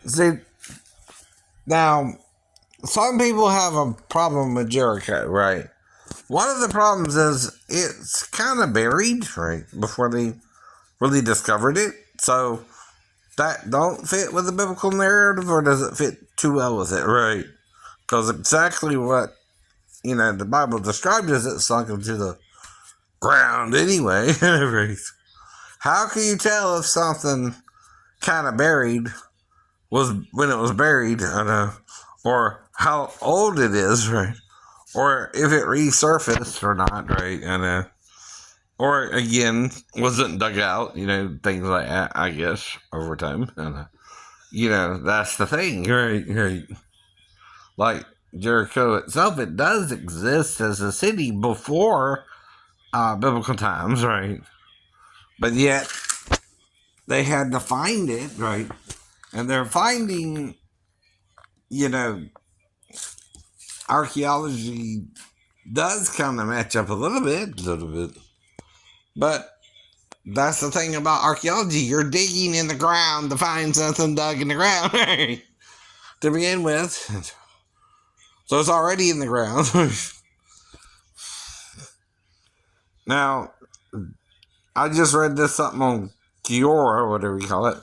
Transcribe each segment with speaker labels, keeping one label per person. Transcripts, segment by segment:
Speaker 1: See, now, some people have a problem with Jericho, right? One of the problems is it's kind of buried, right, before they really discovered it. So that don't fit with the biblical narrative, or does it fit too well with it, right? Because exactly what the Bible described as it sunk into the ground anyway. Right? How can you tell if something kind of buried was when it was buried, or how old it is, right? Or if it resurfaced or not, right? Or again, wasn't dug out, things like that, I guess, over time. That's the thing, right? Right. Like Jericho itself, it does exist as a city before biblical times, right? But yet they had to find it, right? And they're finding, you know, archaeology does kind of match up a little bit. But that's the thing about archaeology. You're digging in the ground to find something dug in the ground to begin with. So it's already in the ground. Now, I just read this something on Kiora, whatever you call it.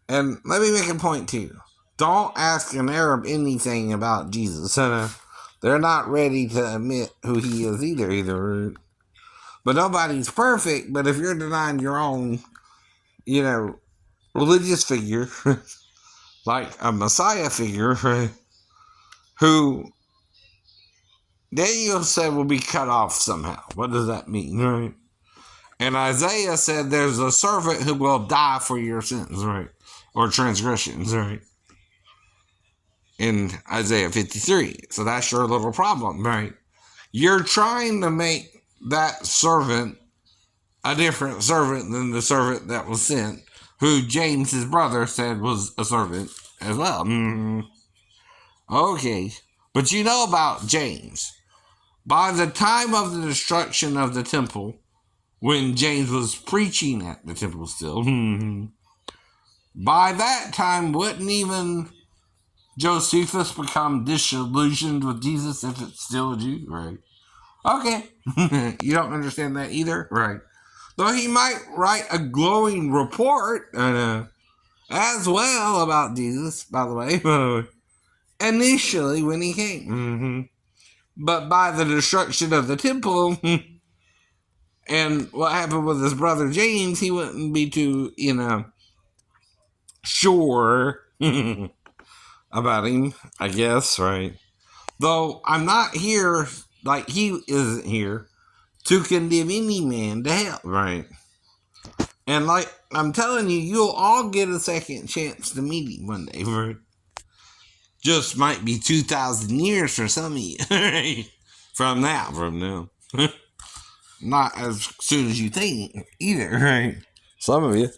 Speaker 1: And let me make a point too. Don't ask an Arab anything about Jesus. They're not ready to admit who he is either. But nobody's perfect. But if you're denying your own, religious figure, like a Messiah figure, who Daniel said will be cut off somehow. What does that mean, right? And Isaiah said there's a servant who will die for your sins, right? Or transgressions, right? In Isaiah 53. So that's your little problem, right? You're trying to make that servant a different servant than the servant that was sent, who James, his brother, said was a servant as well. Okay. But you know about James. By the time of the destruction of the temple, when James was preaching at the temple still, by that time, wouldn't even Josephus become disillusioned with Jesus if it's still a Jew? Right. Okay. You don't understand that either? Right. Though he might write a glowing report as well about Jesus, by the way, initially when he came. But by the destruction of the temple and what happened with his brother James, he wouldn't be too, sure about him, I guess, right? Though I'm not here, like he isn't here, to condemn any man to hell, right? And like I'm telling you, you'll all get a second chance to meet him one day, right? Just might be 2,000 years for some of you, right? From now. Not as soon as you think either, right? Some of you.